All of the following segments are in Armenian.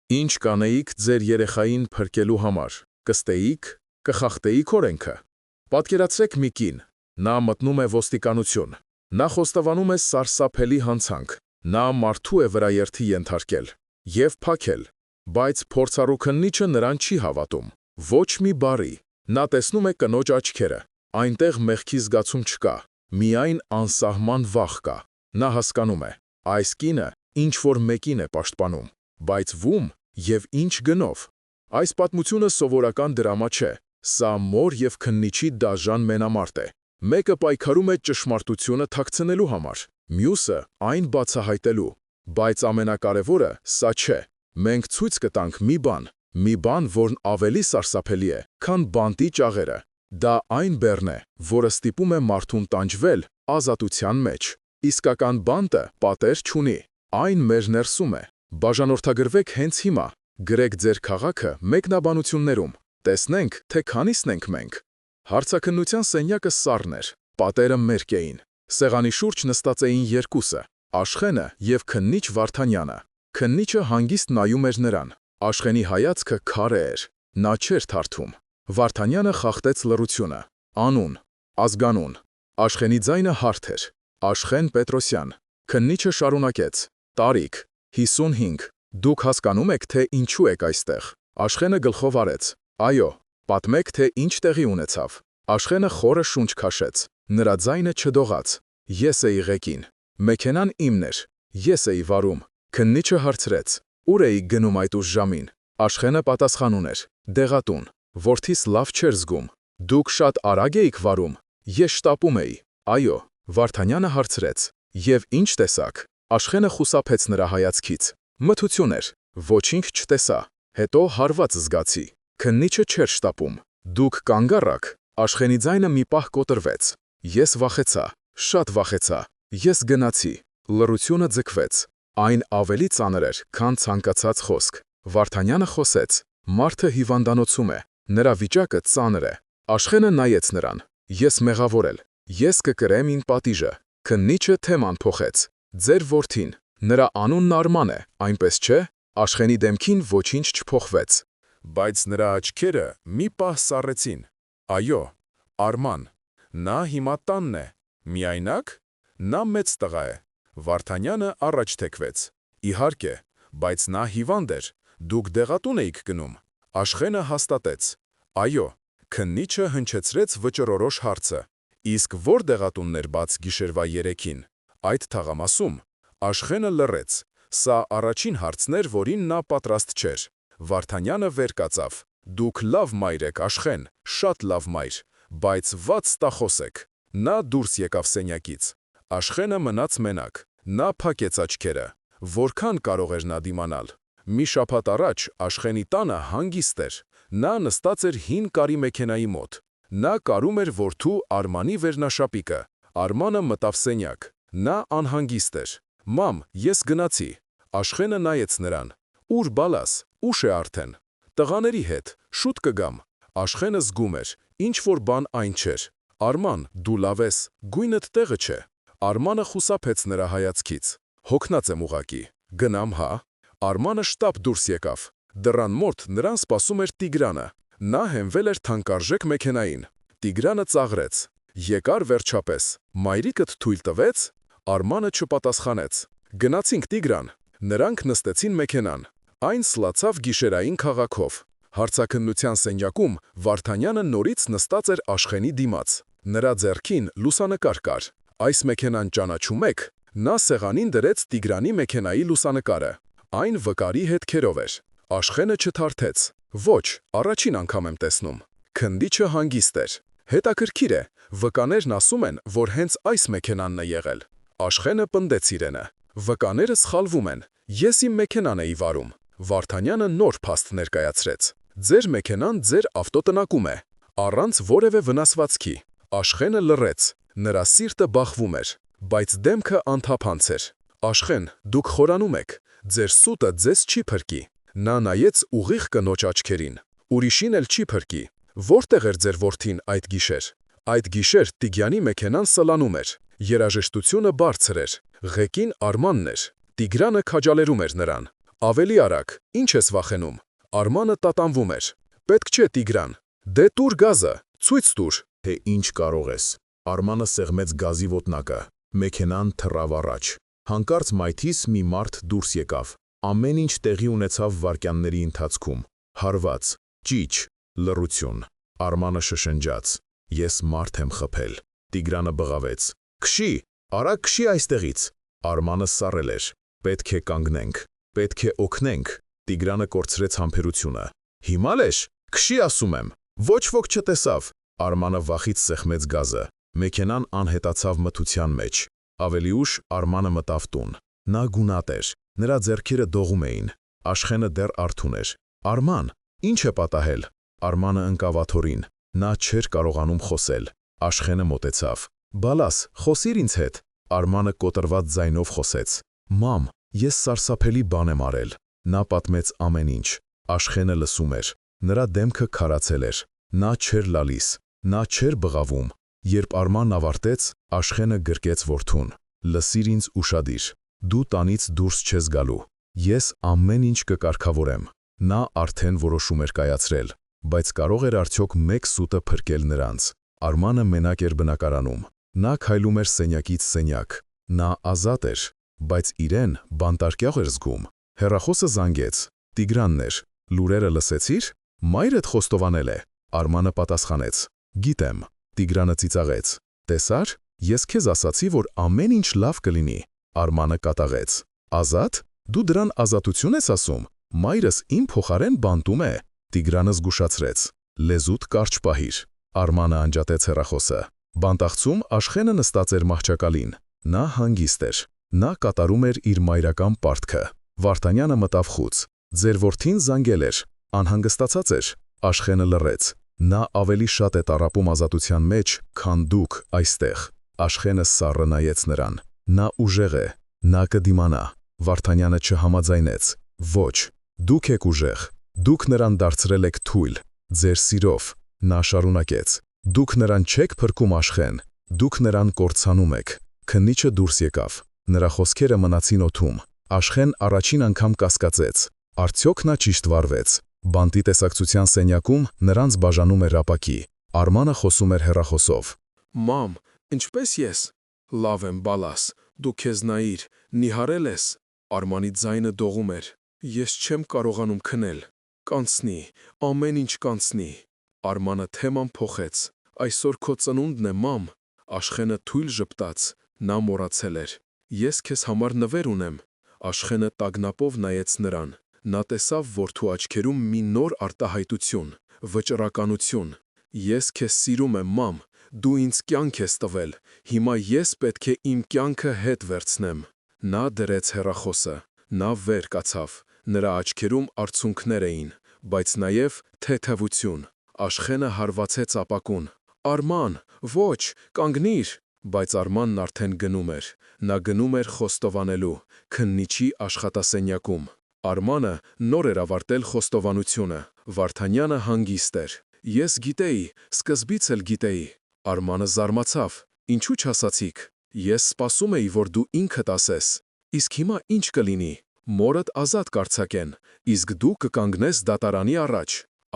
Ինչ կանեիք ձեր երեխային փրկելու համար, կստեիք, կխախտեիք օրենքը։ Պատկերացրեք մի կին, նա մտնում է ոստիկանություն, նա խոստովանում է սարսափելի հանցանք, նա մարդու է վրաերթի ենթարկել և փակել, բայց փորձառու քննիչը նրան չի հավատում, ոչ մի բառի, նա տեսնում է կնոջ աչքերը, այնտեղ մեղքի զգացում չկա, միայն անսահման վախ կա, նա հասկանում է, այս կինը ինչ-որ մեկին է պաշտպանում, բայց ո՞ւմ և ինչ գնով։ Այս պատմությունը սովորական դրամա չէ, սա մոր և քննիչի դաժան մենամարտ է։ Մեկը պայքարում է ճշմարտությունը թաքցնելու համար, մյուսը այն բացահայտելու, բայց ամենակարևորը սա չէ։ Մենք ցույց կտանք մի բան, որն ավելի սարսափելի է, քան բանտի ճաղերը։ Դա այն բեռն է, որը ստիպում է մարդուն տանջվել ազատության մեջ։ Իսկական բանտը պատեր չունի, այն մեր ներսում է։ Բաժանորդագրվեք հենց հիմա, գրեք ձեր քաղաքը մեկնաբանություններում, տեսնենք, թե քանիսն ենք մենք։ Հարցաքննության սենյակը սառն էր, պատերը մերկ էին։ Սեղանի շուրջ նստած էին երկուսը, Աշխենը և քննիչ Վարդանյանը։ Քննիչը հանգիստ նայում էր նրան։ Աշխենի հայացքը քարե էր, նա չէր թարթում։ Վարդանյանը խախտեց լռությունը։ Անուն, ազգանուն։ Աշխենի ձայնը հարթ էր։ Աշխեն Պետրոսյան։ Քննիչը շարունակեց. Տարիք, 55։ Դուք հասկանում եք, թե ինչու եք այստեղ։ Աշխենը գլխով արեց. Այո, պատմեք, թե ինչ տեղի ունեցավ։ Աշխենը խորը շունչ քաշեց։ Նրա ձայնը չդողաց։ Ես էի ղեկին։ Մեքենան իմն էր։ Ես էի վարում։ Քննիչը հարցրեց. Ուր էիք գնում այդ ուշ ժամին։ Աշխենը պատասխան ուներ. Դեղատուն։ Որդիս լավ չէր զգում։ Դուք շատ արագ էիք վարում։ Ես շտապում էի։ Այո։ Վարդանյանը հարցրեց. Եվ ինչ տեսաք։ Աշխենը խուսափեց նրա հայացքից։ Մթություն էր, ոչինչ չտեսա, հետո հարված զգացի։ Քննիչը չէր շտապում։ Դուք կանգ առաք։ Աշխենի ձայնը մի պահ կոտրվեց։ Ես վախեցա, շատ վախեցա։ Ես գնացի։ Լռությունը ձգվեց։ Այն ավելի ծանր էր, քան ցանկացած խոսք։ Վարդանյանը խոսեց. Մարդը հիվանդանոցում է, նրա վիճակը ծանր է։ Աշխենը նայեց նրան. Ես մեղավոր եմ, ես կկրեմ իմ պատիժը։ Քննիչը թեման փոխեց. Ձեր որդին, նրա անունն Արման է, այնպես չէ։ Աշխենի դեմքին ոչինչ չփոխվեց։ Բայց նրա աչքերը մի պահ սառեցին։ Այո, Արման։ Նա հիմա տանն է։ Միայնակ։ Նա մեծ տղա է։ Վարդանյանը առաջ թեքվեց։ Իհարկե, բայց նա հիվանդ էր։ Դուք դեղատուն էիք գնում։ Աշխենը հաստատեց. Այո։ Քննիչը հնչեցրեց վճռորոշ հարցը. Իսկ ո՞ր դեղատունն էր բաց գիշերվա 3-ին։ Այդ թաղամասում։ Աշխենը լռեց։ Սա առաջին հարցն էր, որին նա պատրաստ չէր։ Վարդանյանը վեր կացավ. Դուք լավ մայր եք, Աշխեն, շատ լավ մայր, բայց վատ ստախոս եք։ Նա դուրս եկավ սենյակից։ Աշխենը մնաց մենակ։ Նա փակեց աչքերը։ Որքան կարող էր նա դիմանալ։ Մի շաբաթ առաջ Աշխենի տանը հանգիստ էր։ Նա նստած էր հին կարի մեքենայի մոտ։ Նա կարում էր որդու Արմանի վերնաշապիկը։ Արմանը մտավ սենյակ։ Նա անհանգիստ էր։ Մամ, ես գնացի։ Աշխենը նայեց նրան։ Ուր բալաս, ուշ է արդեն։ Տղաների հետ, շուտ կգամ։ Աշխենը զգում էր, ինչ-որ բան այն չէր։ Արման, դու լավ ես, գույնդ տեղը չէ։ Արմանը խուսափեց նրա հայացքից։ Հոգնած եմ ուղղակի։ Գնամ, հա։ Արմանը շտապ դուրս եկավ։ Դռան մոտ նրան սպասում էր Տիգրանը։ Նա հենվել էր թանկարժեք մեքենային։ Տիգրանը ծաղրեց. Եկար վերջապես։ Մայրիկդ թույլ տվեց։ Արմանը չպատասխանեց։ Գնացինք Տիգրան։ Նրանք նստեցին մեքենան։ Այն սլացավ գիշերային քաղաքով։ Հարցաքննության սենյակում Վարդանյանը նորից նստած էր Աշխենի դիմաց։ Նրա ձեռքին լուսանկար կար։ Այս մեքենան ճանաչում եք։ Նա սեղանին դրեց Տիգրանի մեքենայի լուսանկարը։ Այն վկարի հետքերով էր։ Աշխենը չթարթեց։ Ոչ, առաջին անգամ եմ տեսնում։ Քննիչը հանգիստ էր։ Հետաքրքիր է, վկաներն ասում են, որ հենց այս մեքենանն է եղել։ Աշխենը պնդեց իրենը։ Վկաները սխալվում են։ Ես իմ մեքենան էի վարում։ Վարդանյանը նոր փաստ ներկայացրեց։ Ձեր մեքենան ձեր ավտոտնակում է, առանց որևէ վնասվածքի։ Աշխենը լռեց։ Նրա սիրտը բախվում էր, բայց դեմքը անթափանց էր։ Աշխեն, դուք խորանում եք։ Ձեր սուտը ձեզ չի փրկի։ Նա նայեց ուղիղ կնոջ աչքերին։ Ուրիշին էլ չի փրկի։ Որտեղ էր ձեր որդին այդ գիշեր։ Այդ գիշեր Տիգյանի մեքենան սլանում էր։ Երաժշտությունը բարձր էր։ Ղեկին Արմանն էր։ Տիգրանը քաջալերում էր նրան։ Ավելի արագ, ինչ ես վախենում։ Արմանը տատանվում էր։ Պետք չէ Տիգրան։ Դե տուր գազը, ցույց տուր, թե ինչ կարող ես։ Արմանը սեղմեց գազի ոտնակը։ Մեքենան թռավ առաջ։ Հանկարծ մայթից մի մարդ դուրս եկավ։ Ամեն ինչ տեղի ունեցավ վայրկյանների ընթացքում։ Հարված, ճիչ, լռություն։ Արմանը շշնջաց. Ես մարդ եմ խփել։ Տիգրանը բղավեց. Քշի, արագ քշի այստեղից։ Արմանը սառել էր։ Պետք է կանգնենք, պետք է օգնենք։ Տիգրանը կորցրեց համբերությունը։ Հիմա լեշ, քշի ասում եմ։ Ոչ ոք չտեսավ։ Արմանը վախից սեղմեց գազը։ Մեքենան անհետացավ մթության մեջ։ Ավելի ուշ Արմանը մտավ տուն։ Նա գունատ էր։ Նրա ձեռքերը դողում էին։ Աշխենը դեռ արթուն էր։ Արման, ինչ է պատահել։ Արմանը ընկավ աթոռին։ Նա չէր կարողանում խոսել։ Աշխենը մոտեցավ։ Բալաս, խոսիր ինձ հետ։ Արմանը կոտրված ձայնով խոսեց. Մամ, ես սարսափելի բան եմ արել։ Նա պատմեց ամեն ինչ։ Աշխենը լսում էր։ Նրա դեմքը քարացել էր։ Նա չէր լալիս։ Նա չէր բղավում։ Երբ Արմանն ավարտեց, Աշխենը գրկեց որդուն. Լսիր ինձ ուշադիր։ Դու տանից դուրս չես գալու։ Ես ամեն ինչ կկարգավորեմ։ Նա արդեն որոշում էր կայացրել, բայց կարող էր արդյոք մեկ սուտը փրկել նրանց։ Արմանը մենակ էր բնակարանում։ Նա քայլում էր սենյակից սենյակ։ Նա ազատ էր, բայց իրեն բանտարկյալ էր զգում։ Հեռախոսը զանգեց։ Տիգրանն էր։ Լուրերը լսեցիր։ Մայրդ խոստովանել է։ Արմանը պատասխանեց. Գիտեմ։ Տիգրանը ծիծաղեց. Տեսար, ես քեզ ասացի, որ ամեն ինչ լավ կլինի։ Արմանը կատաղեց. Ազատ, դու դրան ազատություն ես ասում։ Մայրս իմ փոխարեն բանտում է։ Տիգրանը զգուշացրեց. Լեզուդ կարճ պահիր։ Արմանը անջատեց հեռախոսը։ Բանտաղցում Աշխենը նստած էր մահճակալին։ Նա հանգիստ էր։ Նա կատարում էր իր մայրական պարտքը։ Վարդանյանը մտավ խուց։ Ձեր որդին զանգել էր։ Անհանգստացած էր։ Աշխենը լռեց։ Նա ավելի շատ է տառապում ազատության մեջ, քան դուք այստեղ։ Աշխենը սառը նայեց նրան։ Նա ուժեղ է։ Նա կդիմանա։ Վարդանյանը չհամաձայնեց։ Ոչ, դուք եք ուժեղ։ Դուք նրան դարձրել եք թույլ։ Ձեր սիրով։ Նա շարունակեց. Դուք նրան չեք փրկում Աշխեն։ Դուք նրան կորցանում եք։ Քննիչը դուրս եկավ։ Նրա խոսքերը մնացին օդում։ Աշխեն առաջին անգամ կասկածեց. Արդյոք նա ճիշտ վարվեց։ Բանտի տեսակցության սենյակում նրանց բաժանում էր ապակի։ Արմանը խոսում էր հեռախոսով. Մամ, ինչպես ես։ Լավ եմ, Բալաս, դու քեզ նայիր, նիհարել ես։ Արմանի ձայնը դողում էր։ Ես չեմ կարողանում քնել։ Կանցնի, ամեն ինչ կանցնի։ Արմանը թեման փոխեց. Այսօր քո ծնունդն է, մամ։ Աշխենը թույլ ժպտաց։ Նա մոռացել էր. Ես քեզ համար նվեր ունեմ։ Աշխենը տագնապով նայեց նրան։ Նա տեսավ որդու աչքերում մի նոր արտահայտություն, վճռականություն։ Ես քեզ սիրում եմ, մամ, դու ինձ կյանք ես տվել, հիմա ես պետք է իմ կյանքը հետ վերցնեմ։ Նա դրեց հեռախոսը։ Նա վեր կացավ։ Նրա աչքերում արցունքներ էին, բայց նաև թեթևություն։ Աշխենը հարվածեց ապակուն։ Արման, ոչ, կանգնիր։ Բայց Արմանն արդեն գնում էր։ Նա գնում էր խոստովանելու, քննիչի աշխատասենյակում։ Արմանը նոր էր ավարտել խոստովանությունը։ Վարդանյանը հանգիստ էր։ Ես գիտեի, սկզբից էլ գիտեի։ Արմանը զարմացավ. Ինչու չասացիք։ Ես սպասում էի, որ դու ինքդ ասես։ Իսկ հիմա ինչ կլինի։ Մորդ ազատ կարձակեն, իսկ դու կկանգնես դատարանի առաջ։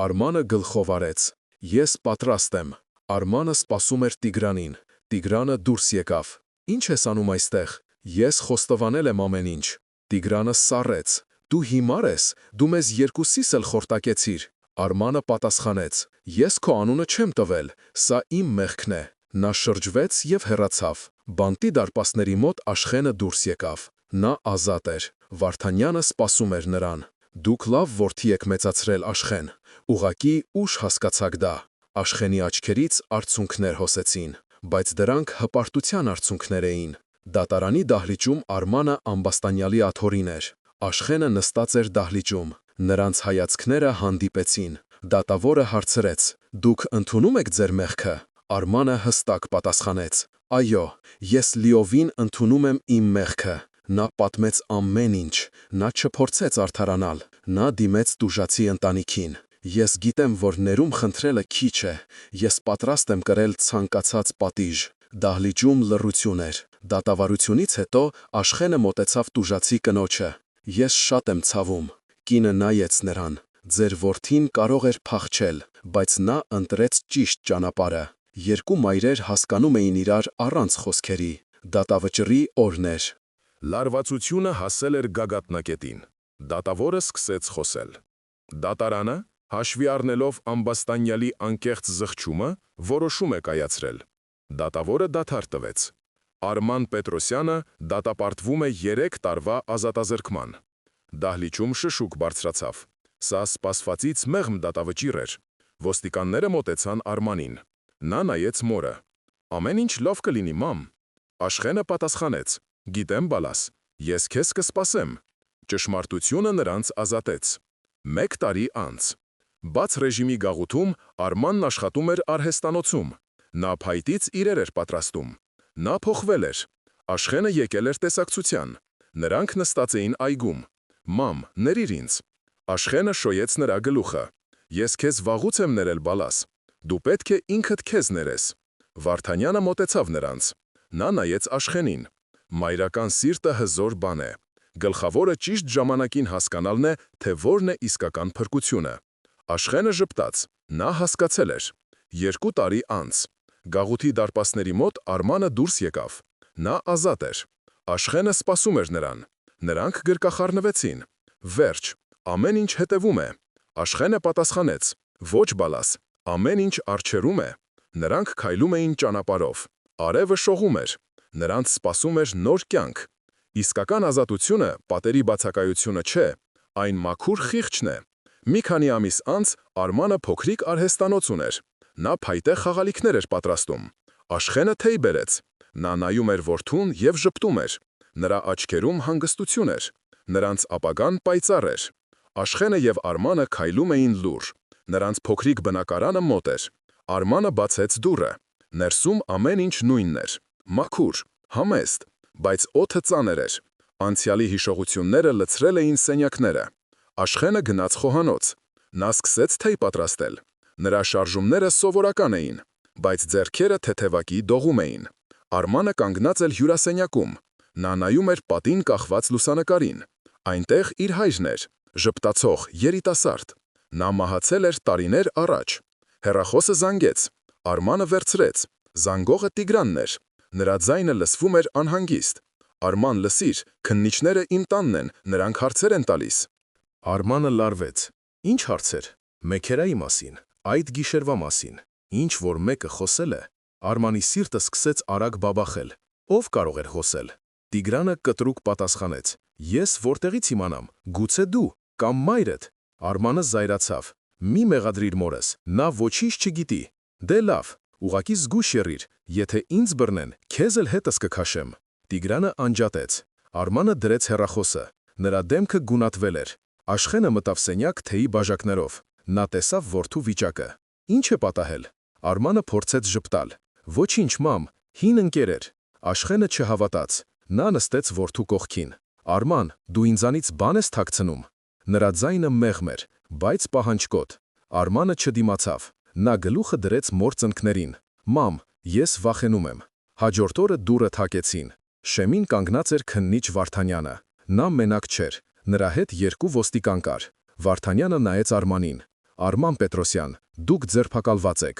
Արմանը գլխով արեց. Ես պատրաստ եմ։ Արմանը սպասում էր Տիգրանին։ Տիգրանը դուրս եկավ։ Ինչ ես անում այստեղ։ Ես խոստովանել եմ ամեն ինչ։ Տիգրանը սառեց. Դու հիմար ես, դու մեզ երկուսիս էլ խորտակեցիր։ Արմանը պատասխանեց. Ես քո անունը չեմ տվել, սա իմ մեղքն է։ Նա շրջվեց և հեռացավ։ Բանտի դարպասների մոտ Աշխենը դուրս եկավ։ Նա ազատ էր։ Վարդանյանը սպասում էր նրան։ Դուք լավ որդի եք մեծացրել, Աշխեն։ Ուղղակի ուշ հասկացաք դա։ Աշխենի աչքերից արցունքներ հոսեցին, բայց դրանք հպարտության արցունքներ էին։ Դատարանի դահլիճում Արմանը ամբաստանյալի աթոռին էր։ Աշխենը նստած էր դահլիճում։ Նրանց հայացքները հանդիպեցին։ Դատավորը հարցրեց. Դուք ընդունում եք ձեր մեղքը։ Արմանը հստակ պատասխանեց. Այո, ես լիովին ընդունում եմ իմ մեղքը։ Նա պատմեց ամեն ինչ։ Նա չփորձեց արդարանալ։ Նա դիմեց տուժածի ընտանիքին։ Ես գիտեմ, որ ներում խնդրելը քիչ է։ Ես պատրաստ եմ կրել ցանկացած պատիժ։ Դահլիճում լռություն էր։ Դատավարությունից հետո Աշխենը մոտեցավ տուժածի կնոջը։ Ես շատ եմ ցավում։ Կինը նայեց նրան։ Ձեր որդին կարող էր փախչել, բայց նա ընտրեց ճիշտ ճանապարհը։ Երկու մայրեր հասկանում էին իրար առանց խոսքերի։ Դատավճռի օրն էր։ Լարվածությունը հասել էր գագաթնակետին։ Դատավորը սկսեց խոսել։ Դատարանը, հաշվի առնելով ամբաստանյալի անկեղծ զղջումը, որոշում է կայացրել։ Դատավորը դադար տվեց։ Արման Պետրոսյանը դատապարտվում է 3 տարվա ազատազրկման։ Դահլիճում շշուկ բարձրացավ։ Սա սպասվածից մեղմ դատավճիռ էր։ Ոստիկանները մոտեցան Արմանին։ Նա նայեց մորը։ Ամեն ինչ լավ կլինի, մամ։ Աշխենը պատասխանեց. Գիտեմ, բալաս, ես քեզ կսպասեմ։ Ճշմարտությունը նրանց ազատեց։ 1 տարի անց։ Բաց ռեժիմի գաղութում Արմանն աշխատում էր արհեստանոցում։ Նա փայտից իրեր էր պատրաստում։ Նա փոխվել էր։ Աշխենը եկել էր տեսակցության։ Նրանք նստած էին այգում։ Մամ, ների՛ր ինձ։ Աշխենը շոյեց նրա գլուխը։ Ես քեզ վաղուց եմ ներել, բալաս։ Դու պետք է ինքդ քեզ ներես։ Վարդանյանը մոտեցավ նրանց։ Նա նայեց Աշխենին։ Մայրական սիրտը հզոր բան է։ Գլխավորը ճիշտ ժամանակին հասկանալն է, թե որն է իսկական փրկությունը։ Աշխենը ժպտաց։ Նա հասկացել էր։ 2 տարի անց։ Գաղութի դարպասների մոտ Արմանը դուրս եկավ։ Նա ազատ էր։ Աշխենը սպասում էր նրան։ Նրանք գրկախառնվեցին։ Վերջ, ամեն ինչ հետևում է։ Աշխենը պատասխանեց. Ոչ, բալաս, ամեն ինչ արջերում է։ Նրանք քայլում էին ճանապարհով։ Արևը շողում էր։ Նրանց սպասում էր նոր կյանք։ Իսկական ազատությունը պատերի բացակայությունը չէ, այն մաքուր խիղճն է։ Մի քանի ամիս անց Արմանը փոքրիկ արհեստանոց ուներ։ Նա փայտե խաղալիքներ էր պատրաստում։ Աշխենը թեյ բերեց։ Նա նայում էր որդուն և ժպտում էր։ Նրա աչքերում հանգստություն էր։ Նրանց ապագան պայծառ էր։ Աշխենը և Արմանը քայլում էին լուռ։ Նրանց փոքրիկ բնակարանը մոտ էր։ Արմանը բացեց դուռը։ Ներսում ամեն ինչ նույնն էր։ Մաքուր, համեստ, բայց օդը ծանր էր։ Անցյալի հիշողությունները լցրել էին սենյակները։ Աշխենը գնաց խոհանոց։ Նա սկսեց թեյ պատրաստել։ Նրա շարժումները սովորական էին, բայց ձեռքերը թեթևակի դողում էին։ Արմանը կանգնած էր հյուրասենյակում։ Նա նայում էր պատին կախված լուսանկարին։ Այնտեղ իր հայրն էր, ժպտացող, երիտասարդ։ Նա մահացել էր տարիներ առաջ։ Հեռախոսը զանգեց։ Արմանը վերցրեց։ Զանգողը Տիգրանն էր։ Նրա ձայնը լսվում էր անհանգիստ։ Արման, լսիր, քննիչները իմ տանն են, նրանք հարցեր են տալիս։ Արմանը լարվեց։ Ինչ հարցեր։ Մեքերայի մասին, այդ գիշերվա մասին։ Ինչ որ մեկը խոսել է, Արմանի սիրտը սկսեց արագ բաբախել։ Ով կարող էր խոսել։ Տիգրանը կտրուկ պատասխանեց. Ես որտեղից իմանամ, գուցե դու կամ մայրդ։ Արմանը զայրացավ։ Մի մեղադրիր մորս, նա ոչինչ չգիտի։ Դե լավ, ուղակի զգույշ եղիր, եթե ինձ բռնեն, քեզ էլ հետս կքաշեմ։ Տիգրանը անջատեց։ Արմանը դրեց հեռախոսը։ Նրա դեմքը գունատվել էր։ Աշխենը մտավ սենյակ թեյի բաժակներով։ Նա տեսավ որդու վիճակը։ Ինչ է պատահել։ Արմանը փորձեց ժպտալ։ Ոչինչ, մամ, հին ընկեր էր։ Աշխենը չհավատաց։ Նա նստեց որդու կողքին։ Արման, դու ինձանից բան ես թաքցնում։ Նրա ձայնը մեղմ էր, բայց պահանջկոտ։ Արմանը չդիմացավ։ Նա գլուխը դրեց մոր ծնկներին։ Մամ, ես վախենում եմ։ Հաջորդ օրը դուռը թակեցին։ Շեմին կանգնած էր քննիչ Վարդանյանը։ Նա մենակ չէր։ Նրա հետ 2 ոստիկան կար։ Վարդանյանը նայեց Արմանին։ Արման Պետրոսյան, դուք ձերբակալված եք։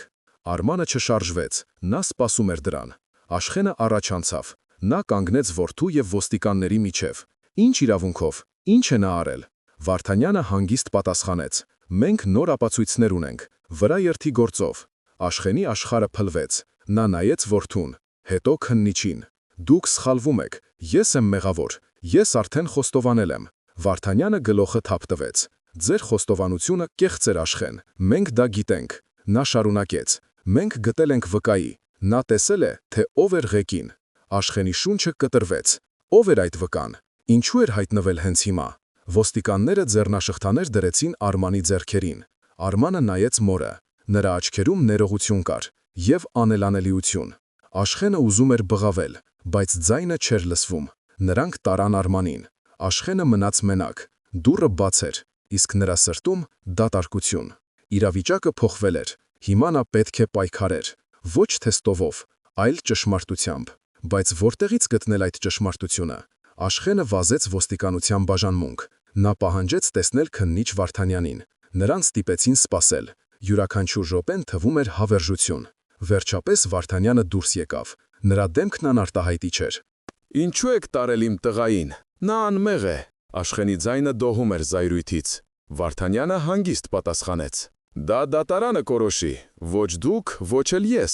Արմանը չշարժվեց։ Նա սպասում էր դրան։ Աշխենը առաջ անցավ։ Նա կանգնեց որդու և ոստիկանների միջև։ Ինչ իրավունքով, ինչ է նա արել։ Վարդանյանը հանգիստ պատասխանեց. Մենք նոր ապացույցներ ունենք, վրա երթի գործով։ Աշխենի աշխարհը փլվեց։ Նա նայեց որդուն, հետո քննիչին։ Դուք սխալվում եք, ես եմ մեղավոր, ես արդեն խոստովանել եմ։ Վարդանյանը գլուխը թափ տվեց։ Ձեր խոստովանությունը կեղծ էր, Աշխեն, մենք դա գիտենք։ Նա շարունակեց. Մենք գտել ենք վկայի։ Նա տեսել է, թե ով էր ղեկին։ Աշխենի շունչը կտրվեց։ Ով էր այդ վկան։ Ինչու էր հայտնվել հենց հիմա։ Ոստիկանները ձեռնաշղթաներ դրեցին Արմանի ձեռքերին։ Արմանը նայեց մորը։ Նրա աչքերում ներողություն կար և անելանելիություն։ Աշխենը ուզում էր բղավել, բայց ձայնը չէր լսվում։ Նրանք տարան Արմանին։ Աշխենը մնաց մենակ։ Դուռը բաց էր, իսկ նրա սրտում դատարկություն։ Իրավիճակը փոխվել էր։ Հիմա նա պետք է պայքարեր։ Ոչ թե ստովով, այլ ճշմարտությամբ։ Բայց որտեղից գտնել այդ ճշմարտությունը։ Աշխենը վազեց ոստիկանության բաժանմունք։ Նա պահանջեց տեսնել քննիչ Վարդանյանին։ Նրան ստիպեցին սպասել։ Յուրաքանչյուր րոպեն թվում էր հավերժություն։ Վերջապես Վարդանյանը դուրս եկավ։ Նրա դեմքն անարտահայտի չէր։ Ինչու եք տարել իմ տղային։ Նա անմեղ է։ Աշխենի ձայնը դողում էր զայրույթից։ Վարդանյանը հանգիստ պատասխանեց. Դա դատարանը կորոշի, ոչ դուք, ոչ էլ ես։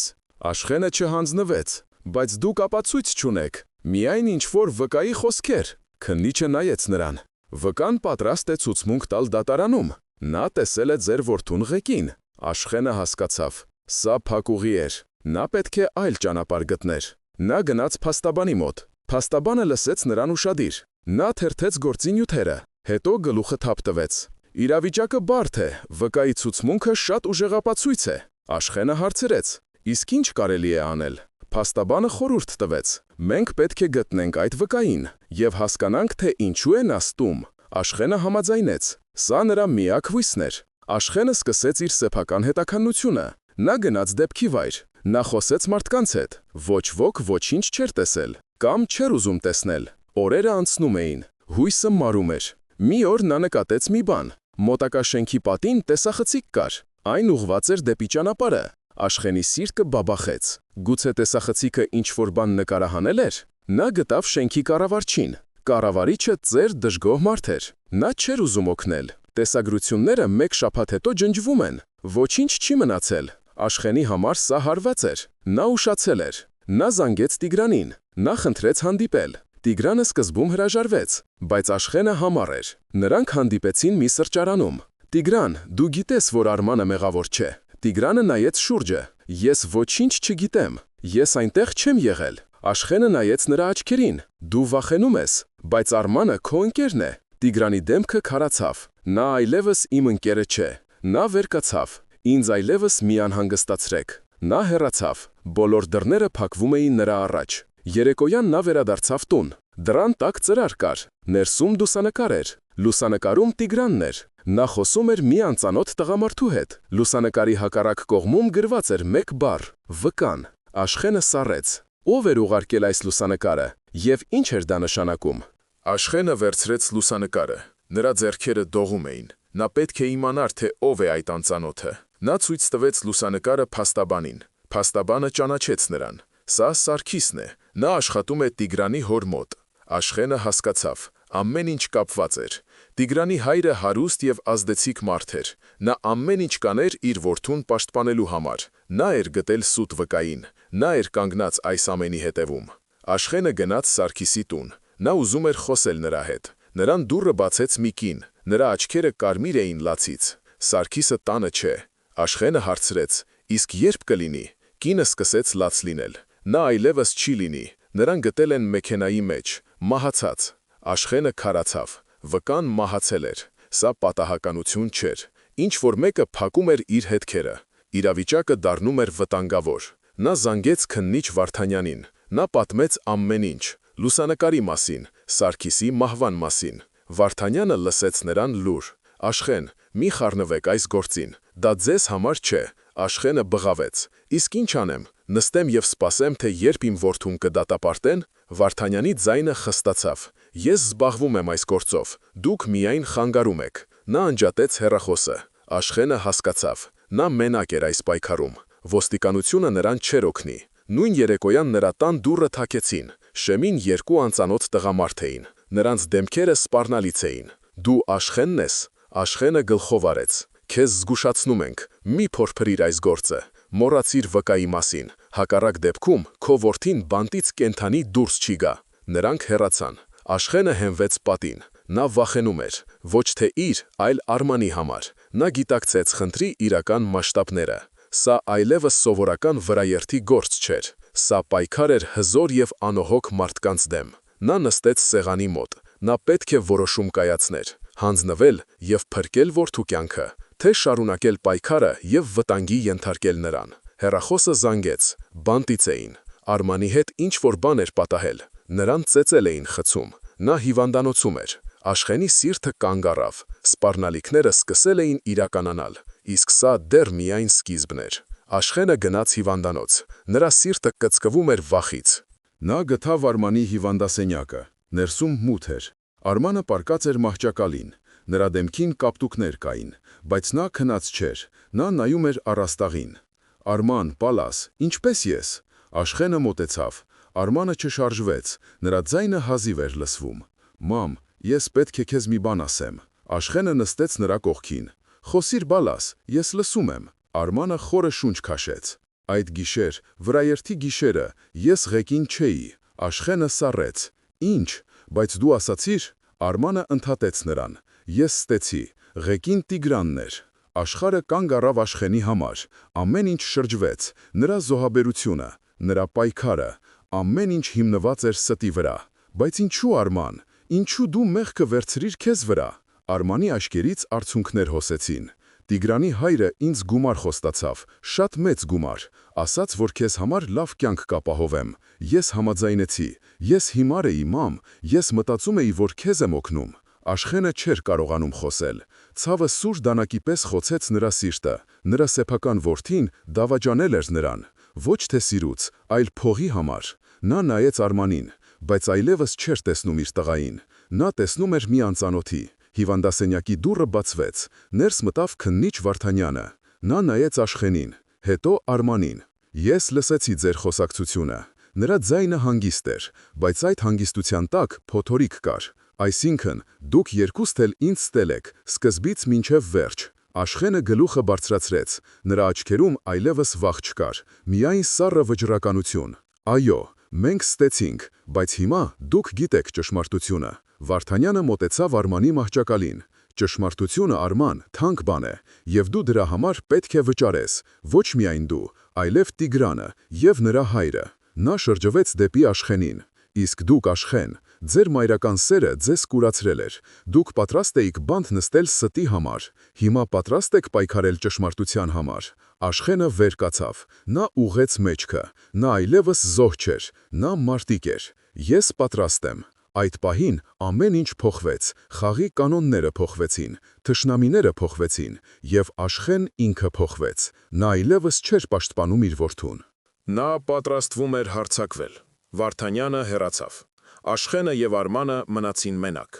Աշխենը չհանձնվեց, բայց դուք ապացույց չունեք, միայն ինչ-որ վկայի խոսքեր։ Քննիչը նայեց նրան։ Վկան պատրաստ է ցուցմունք տալ դատարանում։ Նա տեսել է ձեր որդուն ղեկին։ Աշխենը հասկացավ. Սա փակուղի էր։ Նա պետք է այլ ճանապարհ գտներ։ Նա գնաց փաստաբանի մոտ։ Փաստաբանը լսեց նրան ուշադիր։ Նա թերթեց գործի նյութերը, հետո գլուխը թափ տվեց։ Իրավիճակը բարդ է, վկայի ցուցմունքը շատ ուժեղապացույց է։ Աշխենը հարցրեց. Իսկ ինչ կարելի է անել։ Փաստաբանը խորհուրդ տվեց. Մենք պետք է գտնենք այդ վկային եւ հասկանանք, թե ինչու է նա ստում։ Աշխենը համաձայնեց։ Սա նրա միակ հույսն էր։ Աշխենը սկսեց իր սեփական հետաքննությունը։ Նա գնաց դեպքի վայր։ Նա խոսեց մարդկանց հետ։ Ոչ ոք ոչինչ չէր տեսել կամ չէր ուզում տեսնել։ Օրերը անցնում էին։ Հույսը մարում էր։ Մի օր նա նկատեց մի բան։ Մոտակա շենքի պատին տեսախցիկ կար։ Այն ուղղված էր դեպի ճանապարհը։ Աշխենի սիրտը բաբախեց։ Գուցե տեսախցիկը ինչ-որ բան նկարահանել էր։ Նա գտավ շենքի կառավարչին։ Կառավարիչը ծեր դժգոհ մարդ էր։ Նա չէր ուզում օգնել։ Տեսագրությունները մեկ շաբաթ հետո ջնջվում են։ Ոչինչ չի մնացել։ Աշխենի համար սա հարված էր։ Նա ուշացել էր։ Նա զանգեց Տիգրանին։ Նա խնդրեց հանդիպել։ Տիգրանը սկզբում հրաժարվեց, բայց Աշխենը համառ էր։ Նրանք հանդիպեցին մի սրճարանում։ Տիգրան, դու գիտես, որ Արմանը մեղավոր չէ։ Տիգրանը նայեց շուրջը։ Ես ոչինչ չգիտեմ։ Ես այնտեղ չեմ եղել։ Աշխենը նայեց նրա աչքերին։ Դու վախենում ես, բայց Արմանը քո ընկերն է։ Տիգրանի դեմքը քարացավ։ Նա այլևս իմ ընկերը չէ։ Նա վեր կացավ։ Ինձ այլևս մի անհանգստացրեք։ Նա հեռացավ։ Բոլոր դռները փակվում էին նրա առաջ։ Երեկոյան նա վերադարձավ տուն։ Դռան տակ ծրար կար։ Ներսում լուսանկար էր։ Լուսանկարում Տիգրանն էր։ Նա խոսում էր մի անծանոթ տղամարդու հետ։ Լուսանկարի հակառակ կողմում գրված էր մեկ բառ՝ վկան։ Աշխենը սառեց։ Ո՞վ էր ուղարկել այս լուսանկարը եւ ինչ էր դա նշանակում։ Աշխենը վերցրեց լուսանկարը։ Նրա ձեռքերը դողում էին։ Նա պետք է իմանար, թե ով է այդ անծանոթը։ Նա ցույց տվեց լուսանկարը փաստաբանին։ Փաստաբանը ճանաչեց նրան։ Սա Սարգիսն է։ Նա աշխատում է Տիգրանի հոր մոտ։ Աշխենը հասկացավ։ Ամեն ինչ կապված էր։ Տիգրանի հայրը հարուստ եւ ազդեցիկ մարդ էր։ Նա ամեն ինչ կաներ իր որդուն պաշտպանելու համար։ Նա էր գտել սուտ վկային։ Նա էր կանգնած այս ամենի հետևում։ Աշխենը գնաց Սարգիսի տուն։ Նա ուզում էր խոսել նրա հետ։ Նրան դուռը բացեց մի կին։ Նրա աչքերը կարմիր էին լացից։ Սարգիսը տանը չէ։ Աշխենը հարցրեց. Իսկ երբ կլինի։ Կինը սկսեց լաց լինել։ Նա այլևս չի լինի։ Նրան գտել են մեքենայի մեջ, մահացած։ Աշխենը քարացավ։ Վկան մահացել էր։ Սա պատահականություն չէր։ Ինչ որ մեկը փակում էր իր հետքերը։ Իրավիճակը դառնում էր վտանգավոր։ Նա զանգեց քննիչ Վարդանյանին։ Նա պատմեց ամեն ինչ։ Լուսանկարի մասին, Սարգիսի մահվան մասին։ Վարդանյանը լսեց նրան լուր։ Աշխեն, մի խառնվեք այս գործին։ Դա ձեզ համար չէ։ Աշխենը բղավեց։ Իսկ ինչ անեմ, նստեմ եւ սպասեմ, թե երբ իմ որդուն կդատապարտեն։ Վարդանյանի ձայնը խստացավ։ Ես զբաղվում եմ այս գործով։ Դուք միայն խանգարում եք։ Նա անջատեց հեռախոսը։ Աշխենը հասկացավ։ Նա մենակ էր այս պայքարում։ Ոստիկանությունը նրան չէր օգնի։ Նույն երեկոյան նրա տան դուռը թակեցին։ Շեմին երկու անծանոթ տղամարդ էին։ Նրանց դեմքերը սպառնալից էին։ Դու Աշխենն ես։ Աշխենը գլխով արեց։ Քեզ զգուշացնում ենք, մի փորփրիր այս գործը։ Մոռացիր վկայի մասին։ Հակառակ դեպքում քո որդին բանտից կենթանի դուրս չի գա։ Նրանք հեռացան։ Աշխենը հենվեց պատին։ Նա վախենում էր, ոչ թե իր, այլ Արմանի համար։ Նա գիտակցեց խնդրի իրական մասշտաբները։ Սա այլևս սովորական վրաերթի գործ չէր։ Սա պայքար էր հզոր եւ անոհոք մարդկանց դեմ։ Նա նստեց սեղանի մոտ։ Նա պետք է որոշում կայացներ՝ հանձնվել եւ փրկել որդու կյանքը, թե շարունակել պայքարը եւ վտանգի ենթարկել նրան։ Հեռախոսը զանգեց։ Բանտից էին։ Արմանի հետ ինչ որ բան էր պատահել։ Նրան ծեծել էին խցում։ Նա հիվանդանոցում էր։ Աշխենի սիրտը կանգ առավ։ Սպառնալիքները սկսել էին իրականանալ, իսկ սա դեռ միայն սկիզբն էր։ Աշխենը գնաց հիվանդանոց։ Նրա սիրտը կծկվում էր վախից։ Նա գտավ Արմանի հիվանդասենյակը։ Ներսում մութ էր։ Արմանը պառկած էր մահճակալին։ Նրա դեմքին կապտուկներ կային, բայց նա քնած չէր, նա նայում էր առաստաղին։ Արման, Պալաս, ինչպե՞ս ես։ Աշխենը մոտեցավ։ Արմանը չշարժվեց, նրա ձայնը հազիվ էր լսվում։ Մամ, ես պետք է քեզ մի բան ասեմ։ Աշխենը նստեց նրա կողքին։ Խոսիր, Պալաս, ես լսում եմ։ Արմանը խորը շունչ քաշեց։ Այդ գիշեր, վրաերթի գիշերը, ես ղեկին չէի։ Աշխենը սառեց։ Ինչ, բայց դու ասացիր։ Արմանը ընդհատեց նրան։ Ես ստեցի, ղեկին Տիգրանն էր։ Աշխարհը կանգ առավ Աշխենի համար, ամեն ինչ շրջվեց, նրա զոհաբերությունը, նրա պայքարը, ամեն ինչ հիմնված էր ստի վրա։ Բայց ինչու, Արման, ինչու դու մեղքը վերցրիր քեզ վրա։ Արմանի աչքերից արցունքներ հոսեցին։ Տիգրանի հայրը ինձ գումար խոստացավ, շատ մեծ գումար, ասաց, որ քեզ համար լավ կյանք կապահովեմ։ Ես համաձայնեցի, ես հիմար էի, մամ, ես մտածում էի, որ քեզ եմ օգնում։ Աշխենը չէր կարողանում խոսել։ Ցավը սուր դանակի պես խոցեց նրա սիրտը, նրա սեփական որդին դավաճանել էր նրան, ոչ թե սիրուց, այլ փողի համար։ Նա նայեց Արմանին, բայց այլևս չէր տեսնում իր տղային։ Նա տեսնում էր մի անծանոթի։ Հիվանդասենյակի դուռը բացվեց, ներս մտավ քննիչ Վարդանյանը։ Նա նայեց Աշխենին, հետո Արմանին։ Ես լսեցի ձեր խոսակցությունը։ Նրա ձայնը հանգիստ էր, բայց այդ հանգստության տակ փոթորիկ կար։ Այսինքն, դուք երկուստ էլ ինձ ստել եք, սկզբից մինչև վերջ։ Աշխենը գլուխը բարձրացրեց, նրա աչքերում այլևս վախ չկար, միայն սառը վճռականություն։ Այո, մենք ստեցինք, բայց հիմա դուք գիտեք ճշմարտությունը։ Վարդանյանը մոտեցավ Արմանի մահճակալին։ Ճշմարտությունը, Արման, թանկ բան է, և դու դրա համար պետք է վճարես, ոչ միայն դու, այլև Տիգրանը և նրա հայրը։ Նա շրջվեց դեպի Աշխենին։ Իսկ դուք, Աշխեն, ձեր մայրական սերը ձեզ կուրացրել էր։ Դուք պատրաստ էիք բանտ նստել ստի համար, հիմա պատրաստ եք պայքարել ճշմարտության համար։ Աշխենը վեր կացավ, նա ուղղեց մեջքը, նա այլևս զոհ չէր, նա մարտիկ էր։ Ես պատրաստ եմ։ Այդ պահին ամեն ինչ փոխվեց, խաղի կանոնները փոխվեցին, թշնամիները փոխվեցին, և Աշխեն ինքը փոխվեց։ Նա այլևս չէր պաշտպանում իր որդուն։ Նա պատրաստվում էր հարձակվել։ Վարդանյանը հեռացավ։ Աշխենը և Արմանը մնացին մենակ։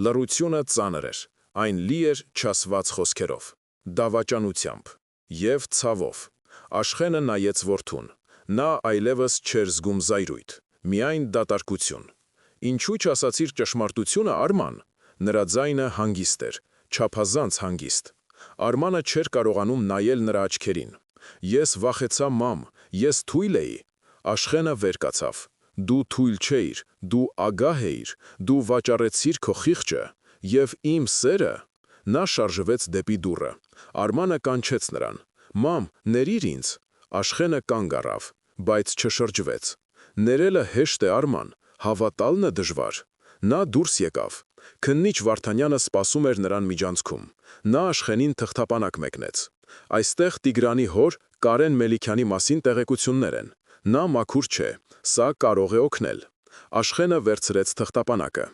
Լռությունը ծանր էր, այն լի էր չասված խոսքերով, դավաճանությամբ և ցավով։ Աշխենը նայեց որդուն։ Նա այլևս չէր զգում զայրույթ, միայն դատարկություն։ Ինչու չասացիր ճշմարտությունը, Արման։ Նրա ձայնը հանգիստ էր, չափազանց հանգիստ։ Արմանը չէր կարողանում նայել նրա աչքերին։ Ես վախեցա, մամ, ես թույլ էի։ Աշխենը վեր կացավ։ Դու թույլ չէիր, դու ագահ էիր, դու վաճառեցիր քո խիղճը, և իմ սերը։ Նա շարժվեց դեպի դուռը։ Արմանը կանչեց նրան։ Մամ, ների՛ր ինձ։ Աշխենը կանգ առավ, բայց չշրջվեց։ Ներելը հեշտ է, Արման, հավատալն է դժվար։ Նա դուրս եկավ։ Քննիչ Վարդանյանը սպասում էր նրան միջանցքում։ Նա Աշխենին թղթապանակ մեկնեց։ Այստեղ Տիգրանի հոր Կարեն Մելիքյանի մասին տեղեկություններ են։ Նա մաքուր չէ, սա կարող է օգնել։ Աշխենը վերցրեց թղթապանակը։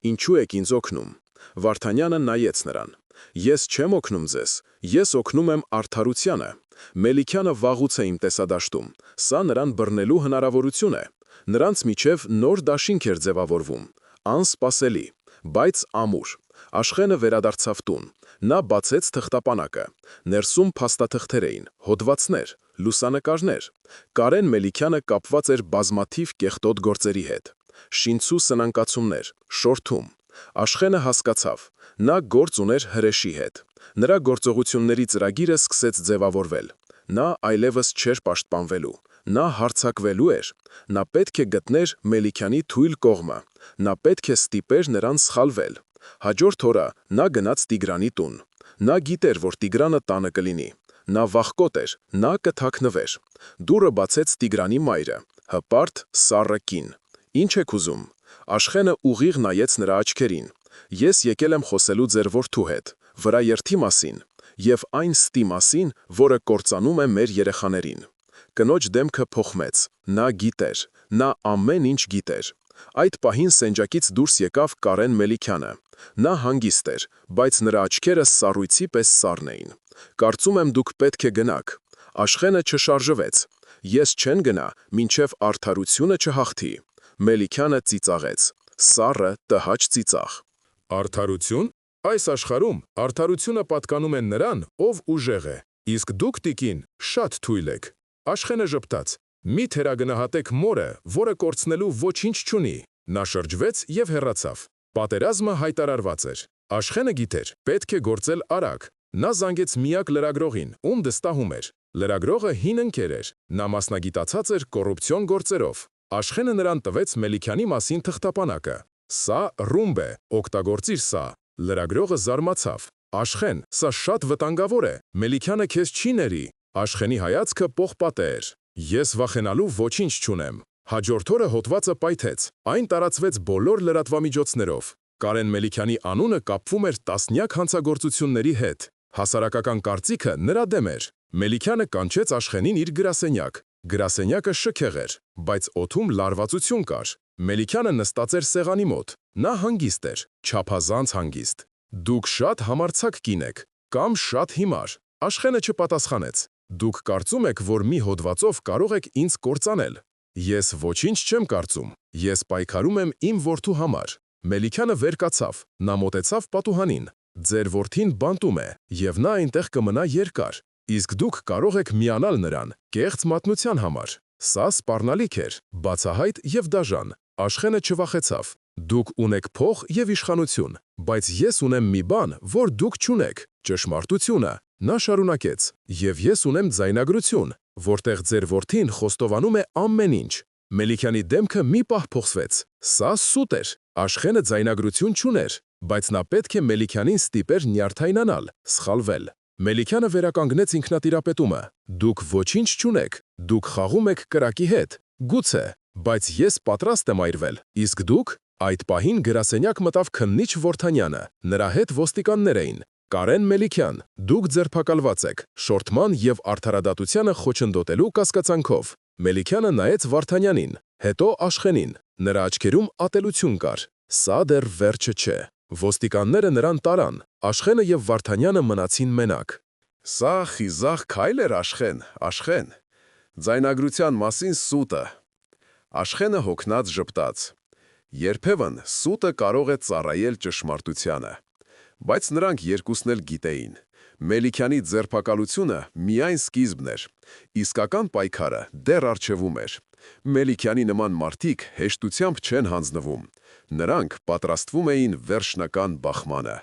Ինչու եք ինձ օգնում։ Վարդանյանը նայեց նրան։ Ես չեմ օգնում ձեզ, ես օգնում եմ արդարությանը։ Մելիքյանը վաղուց է իմ տեսադաշտում, սա նրան բռնելու հնարավորություն է։ Նրանց միջև նոր դաշինք էր ձևավորվում, անսպասելի, բայց ամուր։ Աշխենը վերադարձավ տուն։ Նա բացեց թղթապանակը։ Ներսում փաստաթղթեր էին, հոդվածներ, լուսանկարներ։ Կարեն Մելիքյանը կապված էր բազմաթիվ կեղտոտ գործերի հետ։ Շինցու սնանկացումներ, շորթում։ Աշխենը հասկացավ, նա գործ ուներ հրեշի հետ։ Նրա գործողությունների ծրագիրը սկսեց ձևավորվել։ Նա այլևս չէր պաշտպանվելու։ Նա հարձակվելու էր։ Նա պետք է գտներ Մելիքյանի թույլ կողմը։ Նա պետք է ստիպեր նրան սխալվել։ Հաջորդ օրը նա գնաց Տիգրանի տուն։ Նա գիտեր, որ Տիգրանը տանը կլինի։ Նա վախկոտ էր, նա կթաքնվեր։ Դուռը բացեց Տիգրանի մայրը, հպարտ, սառը կին։ Ինչ եք ուզում։ Աշխենը ուղիղ նայեց նրա աչքերին։ Ես եկել եմ խոսելու ձեր որդու հետ, վրաերթի մասին, և այն ստի մասին, որը կործանում է մեր երեխաներին։ Կնոջ դեմքը փոխվեց, նա գիտեր, նա ամեն ինչ գիտեր։ Այդ պահին սենջակից դուրս եկավ Կարեն Մելիքյանը։ Նա հանգիստ էր, բայց նրա աչքերը սառույցի պես սառն էին։ Կարծում եմ դուք պետք է գնաք։ Աշխենը չշարժվեց։ Ես չեն գնա, մինչև արդարությունը չհաղթի։ Մելիքյանը ծիծաղեց։ սառը տհաճ ծիծաղ։ Արդարություն։ Այս աշխարհում արդարությունը պատկանում է նրան, ով ուժեղ է, իսկ դուք, տիկին, շատ թույլ եք։ Աշխենը ժպտաց. «Մի թերագնահատեք մորը, որը կորցնելու ոչինչ չունի»։ Նա շրջվեց եւ հեռացավ։ Պատերազմը հայտարարված էր։ Աշխենը գիտեր, պետք է գործել արագ։ Նա զանգեց միակ լրագրողին, ում դստահում էր։ Լրագրողը հին ընկեր էր։ Նա մասնագիտացած էր կոռուպցիոն գործերով։ Աշխենը նրան տվեց Մելիքյանի մասին թղթապանակը։ «Սա ռումբ է, օգտագործիր սա»։ Լրագրողը զարմացավ. «Աշխեն, սա շատ վտանգավոր է, Մելիքյանը քեզ չի ների»։ Աշխենի հայացքը պողպատե էր։ «Ես վախենալու ոչինչ չունեմ»։ Հաջորդ օրը հոդվածը պայթեց։ Այն տարածվեց բոլոր լրատվամիջոցներով։ Կարեն Մելիքյանի անունը կապվում էր տասնյակ հանցագործությունների հետ։ Հասարակական կարծիքը նրա դեմ էր։ Մելիքյանը կանչեց Աշխենին իր գրասենյակ։ Գրասենյակը շքեղ էր, բայց օդում լարվածություն կար։ Մելիքյանը նստած էր սեղանի մոտ։ Նա հանգիստ էր, չափազանց հանգիստ։ «Դուք շատ համարձակ կին եք, կամ շատ հիմար»։ Աշխենը չպատասխանեց։ «Դուք կարծում եք, որ մի հոդվածով կարող եք ինձ կործանել»։ «Ես ոչինչ չեմ կարծում, ես պայքարում եմ իմ որդու համար»։ Մելիքյանը վեր կացավ, նա մոտեցավ պատուհանին։ «Ձեր որդին բանտում է, եւ նա այնտեղ կմնա երկար, իսկ դուք կարող եք միանալ նրան, կեղծ մատնության համար»։ Սա սպառնալիք էր, բացահայտ եւ դաժան։ Աշխենը չվախեցավ։ «Դուք ունեք փող եւ իշխանություն, բայց ես ունեմ մի բան, որ դուք չունեք՝ ճշմարտությունը»։ Նա շարունակեց. «Եվ ես ունեմ ձայնագրություն, որտեղ ձեր որդին խոստովանում է ամեն ինչ»։ Մելիքյանի դեմքը մի պահ փոխվեց։ Սա սուտ էր։ Աշխենը ձայնագրություն չուներ, բայց նա պետք է Մելիքյանին ստիպեր նյարդայնանալ, սխալվել։ Մելիքյանը վերականգնեց ինքնատիրապետումը։ «Դուք ոչինչ չունեք, դուք խաղում եք կրակի հետ, գուցե, բայց ես պատրաստ եմ այրվել, իսկ դուք»։ Այդ պահին գրասենյակ մտավ քննիչ Որդանյանը, նրա հետ ոստիկաններ էին։ «Կարեն Մելիքյան, դուք ձերբակալված եք, շորթման եւ արդարադատությանը խոչընդոտելու կասկածանքով»։ Մելիքյանը նայեց Վարդանյանին, հետո Աշխենին։ Նրա աչքերում ատելություն կար։ Սա դեռ վերջը չէ։ Ոստիկանները նրան տարան։ Աշխենը եւ Վարդանյանը մնացին մենակ։ Սա խիզախ քայլ էր, Աշխեն։ Ձայնագրության մասին սուտը։ Աշխենը հոգնած ժպտաց։ Երբևն սուտը կարող է ծառայել ճշմարտությանը։ Բայց նրանք երկուսն էլ գիտեին. Մելիքյանի ձերբակալությունը միայն սկիզբն էր, իսկական պայքարը դեռ առջևում էր։ Մելիքյանի նման մարդիկ հեշտությամբ չեն հանձնվում։ Նրանք պատրաստվում էին վերջնական բախմանը։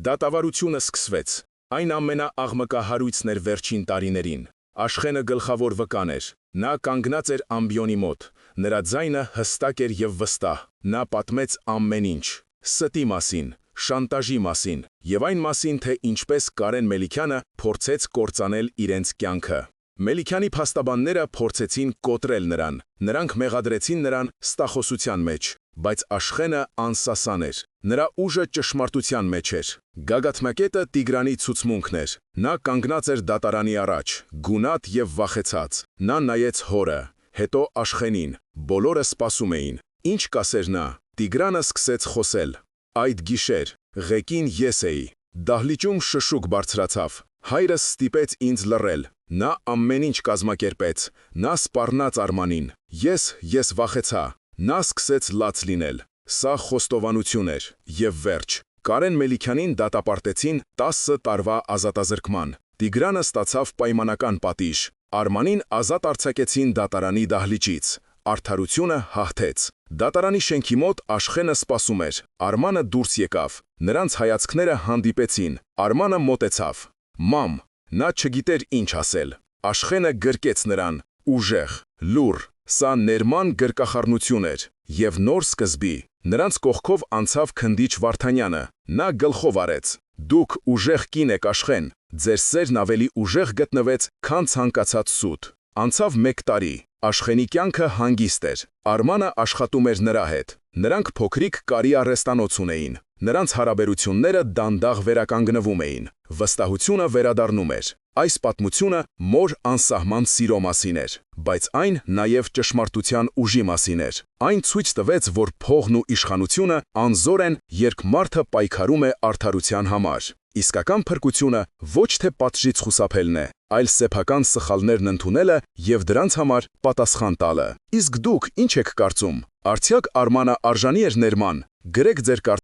Դատավարությունը սկսվեց։ Այն ամենաաղմկահարույցն էր վերջին տարիներին։ Աշխենը գլխավոր վկան էր։ Նա կանգնած էր ամբիոնի մոտ։ Նրա ձայնը հստակ էր եւ վստահ։ Նա պատմեց ամեն ինչ՝ ստի մասին, շանտաժի մասին եւ այն մասին, թե ինչպես Կարեն Մելիքյանը փորձեց կործանել իրենց կյանքը։ Մելիքյանի փաստաբանները փորձեցին կոտրել նրան։ Նրանք մեղադրեցին նրան ստախոսության մեջ, բայց Աշխենը անսասան էր։ Նրա ուժը ճշմարտության մեջ էր։ Գագաթնակետը Տիգրանի ցուցմունքն էր։ Նա կանգնած էր դատարանի առաջ, գունատ եւ վախեցած։ Նա նայեց հորը, հետո Աշխենին։ Բոլորը սպասում էին։ Ինչ կասեր նա։ Տիգրանը սկսեց խոսել։ «Այդ գիշեր ղեկին ես էի։ Դահլիճում շշուկ բարձրացավ։ Հայրս ստիպեց ինձ լռել։ Նա ամեն ինչ կազմակերպեց։ Նա սպառնաց Արմանին։ Ես վախեցա։ Նա սկսեց լաց լինել։ Սա խոստովանություն էր։ Եվ վերջ։ Կարեն Մելիքյանին դատապարտեցին 10 տարվա ազատազրկման։ Տիգրանը ստացավ պայմանական պատիժ։ Արմանին ազատ արձակեցին դատարանի դահլիճից։ Արդարությունը հաղթեց։ Դատարանի շենքի մոտ Աշխենը սպասում էր։ Արմանը դուրս եկավ։ Նրանց հայացքները հանդիպեցին։ Արմանը մոտեցավ։ «Մամ»։ Նա չգիտեր ինչ ասել։ Աշխենը գրկեց նրան։ Ուժեղ, լուռ։ Սա ներման գրկախառնություն էր եւ նոր սկզբի։ Նրանց կողքով անցավ քննիչ Վարդանյանը։ Նա գլխով արեց. «Դուք ուժեղ կին եք, Աշխեն։ Ձեր սերն ավելի ուժեղ գտնվեց, քան ցանկացած սուտ»։ Անցավ 1 տարի։ Աշխենի կյանքը հանգիստ էր։ Արմանը աշխատում էր նրա հետ։ Նրանք փոքրիկ կարի արհեստանոց ունեին։ Նրանց հարաբերությունները դանդաղ վերականգնվում էին։ Վստահությունը վերադառնում էր։ Այս պատմությունը մոր անսահման սիրո մասին էր, բայց այն նաև ճշմարտության ուժի մասին էր։ Այն ցույց տվեց, որ փողն ու իշխանությունը անզոր են, երբ մարդը պայքարում է արդարության համար։ Իսկական փրկությունը ոչ թե պատժից խուսափելն է, այլ սեփական սխալներն ընդունելը եւ դրանց համար պատասխան տալը։ Իսկ դուք ինչ եք կարծում։ Արդյոք Արմանը արժանի էր ներման։ Գրեք ձեր